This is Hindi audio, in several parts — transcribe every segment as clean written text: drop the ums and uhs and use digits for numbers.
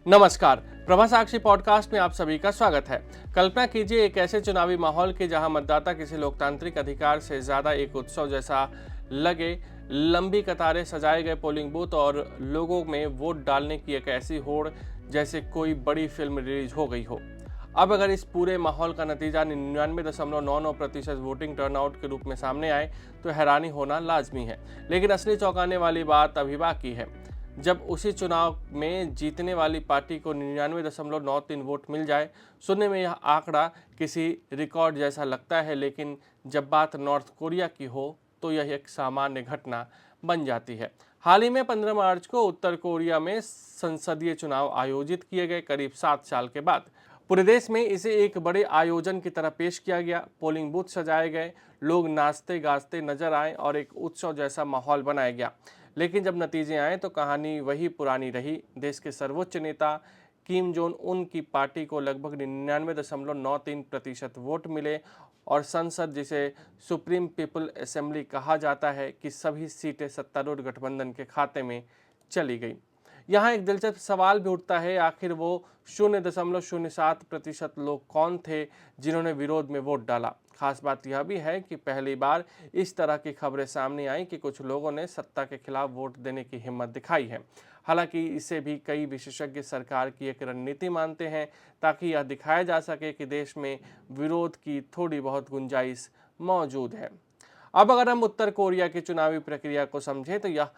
नमस्कार। प्रभा साक्षी पॉडकास्ट में आप सभी का स्वागत है। कल्पना कीजिए एक ऐसे चुनावी माहौल की जहां मतदाता किसी लोकतांत्रिक अधिकार से ज्यादा एक उत्सव जैसा लगे। लंबी कतारें, सजाए गए पोलिंग बूथ और लोगों में वोट डालने की एक ऐसी होड़ जैसे कोई बड़ी फिल्म रिलीज हो गई हो। अब अगर इस पूरे माहौल का नतीजा 99.99% वोटिंग टर्नआउट के रूप में सामने आए तो हैरानी होना लाजमी है। लेकिन असली चौंकाने वाली बात अभी बाकी है। जब उसी चुनाव में जीतने वाली पार्टी को 99.93 वोट मिल जाए। सुनने में यह आंकड़ा किसी रिकॉर्ड जैसा लगता है, लेकिन जब बात नॉर्थ कोरिया की हो तो यह एक सामान्य घटना बन जाती है। हाल ही में 15 मार्च को उत्तर कोरिया में संसदीय चुनाव आयोजित किए गए। करीब 7 साल के बाद पूरे देश में इसे एक बड़े आयोजन की तरह पेश किया गया। पोलिंग बूथ सजाए गए, लोग नाचते गाजते नजर आए और एक उत्सव जैसा माहौल बनाया गया। लेकिन जब नतीजे आए तो कहानी वही पुरानी रही। देश के सर्वोच्च नेता किम जोंग उन की पार्टी को लगभग 99.93% वोट मिले और संसद, जिसे सुप्रीम पीपल असेंबली कहा जाता है, कि सभी सीटें सत्तारूढ़ गठबंधन के खाते में चली गई। यहाँ एक दिलचस्प सवाल भी उठता है, आखिर वो 0.07% लोग कौन थे जिन्होंने विरोध में वोट डाला। खास बात यह भी है कि पहली बार इस तरह की खबरें सामने आई कि कुछ लोगों ने सत्ता के खिलाफ वोट देने की हिम्मत दिखाई है। हालांकि इसे भी कई विशेषज्ञ सरकार की एक रणनीति मानते हैं, ताकि यह दिखाया जा सके कि देश में विरोध की थोड़ी बहुत गुंजाइश मौजूद है। अब अगर हम उत्तर कोरिया की चुनावी प्रक्रिया को समझें तो यह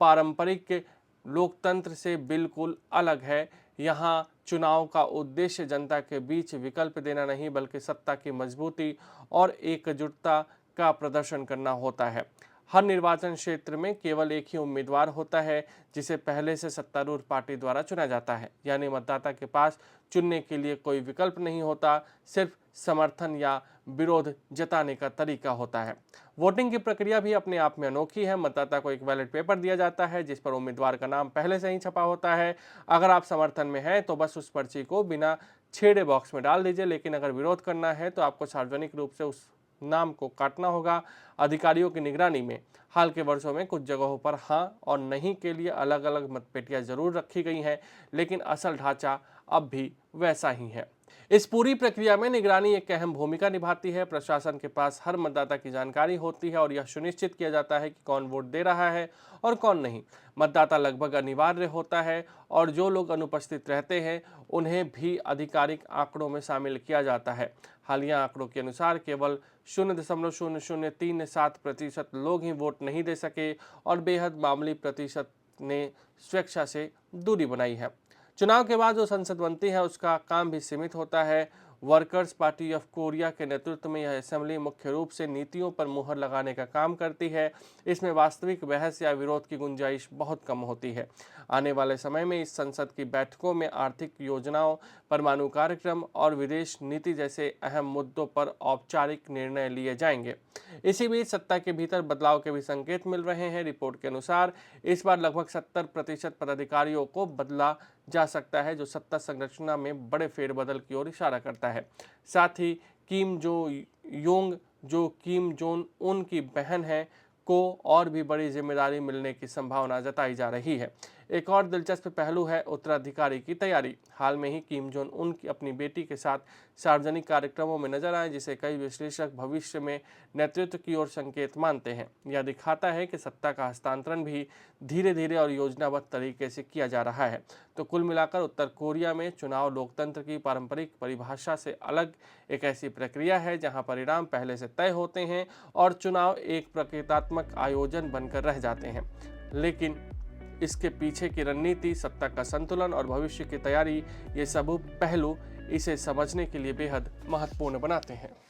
पारंपरिक लोकतंत्र से बिल्कुल अलग है। यहाँ चुनाव का उद्देश्य जनता के बीच विकल्प देना नहीं, बल्कि सत्ता की मजबूती और एकजुटता का प्रदर्शन करना होता है। हर निर्वाचन क्षेत्र में केवल एक ही उम्मीदवार होता है, जिसे पहले से सत्तारूढ़ पार्टी द्वारा चुना जाता है। यानी मतदाता के पास चुनने के लिए कोई विकल्प नहीं होता, सिर्फ समर्थन या विरोध जताने का तरीका होता है। वोटिंग की प्रक्रिया भी अपने आप में अनोखी है। मतदाता को एक बैलेट पेपर दिया जाता है, जिस पर उम्मीदवार का नाम पहले से ही छपा होता है। अगर आप समर्थन में हैं तो बस उस पर्ची को बिना छेड़े बॉक्स में डाल दीजिए, लेकिन अगर विरोध करना है तो आपको सार्वजनिक रूप से उस नाम को काटना होगा। अधिकारियों की निगरानी में हाल के वर्षों में कुछ जगहों पर हाँ और नहीं के लिए अलग अलग मतपेटियां जरूर रखी गई हैं, लेकिन असल ढांचा अब भी वैसा ही है। इस पूरी प्रक्रिया में निगरानी एक अहम भूमिका निभाती है। प्रशासन के पास हर मतदाता की जानकारी होती है और यह सुनिश्चित किया जाता है कि कौन वोट दे रहा है और कौन नहीं। मतदाता लगभग अनिवार्य होता है और जो लोग अनुपस्थित रहते हैं उन्हें भी आधिकारिक आंकड़ों में शामिल किया जाता है। हालिया आंकड़ों के अनुसार केवल 0.0037% लोग ही वोट नहीं दे सके और बेहद मामूली प्रतिशत ने स्वेच्छा से दूरी बनाई है। चुनाव के बाद जो संसद बनती है उसका काम भी सीमित होता है। वर्कर्स पार्टी ऑफ कोरिया के नेतृत्व में यह असेंबली मुख्य रूप से नीतियों पर मुहर लगाने का काम करती है। इसमें वास्तविक बहस या विरोध की गुंजाइश बहुत कम होती है। आने वाले समय में इस संसद की बैठकों में आर्थिक योजनाओं, परमाणु कार्यक्रम और विदेश नीति जैसे अहम मुद्दों पर औपचारिक निर्णय लिए जाएंगे। इसी बीच सत्ता के भीतर बदलाव के भी संकेत मिल रहे हैं। रिपोर्ट के अनुसार इस बार लगभग 70% पदाधिकारियों को बदला जा सकता है, जो सत्ता संरचना में बड़े फेरबदल की ओर इशारा करता है। साथ ही किम योंग, जो किम जोंग उन की बहन है, को और भी बड़ी जिम्मेदारी मिलने की संभावना जताई जा रही है। एक और दिलचस्प पहलू है उत्तराधिकारी की तैयारी। हाल में ही किम जोंग उन की अपनी बेटी के साथ सार्वजनिक कार्यक्रमों में नजर आए, जिसे कई विश्लेषक भविष्य में नेतृत्व की ओर संकेत मानते हैं। यह दिखाता है कि सत्ता का हस्तांतरण भी धीरे धीरे और योजनाबद्ध तरीके से किया जा रहा है। तो कुल मिलाकर उत्तर कोरिया में चुनाव लोकतंत्र की पारंपरिक परिभाषा से अलग एक ऐसी प्रक्रिया है जहां परिणाम पहले से तय होते हैं और चुनाव एक प्रतीकात्मक आयोजन बनकर रह जाते हैं। लेकिन इसके पीछे की रणनीति, सत्ता का संतुलन और भविष्य की तैयारी, ये सब पहलू इसे समझने के लिए बेहद महत्वपूर्ण बनाते हैं।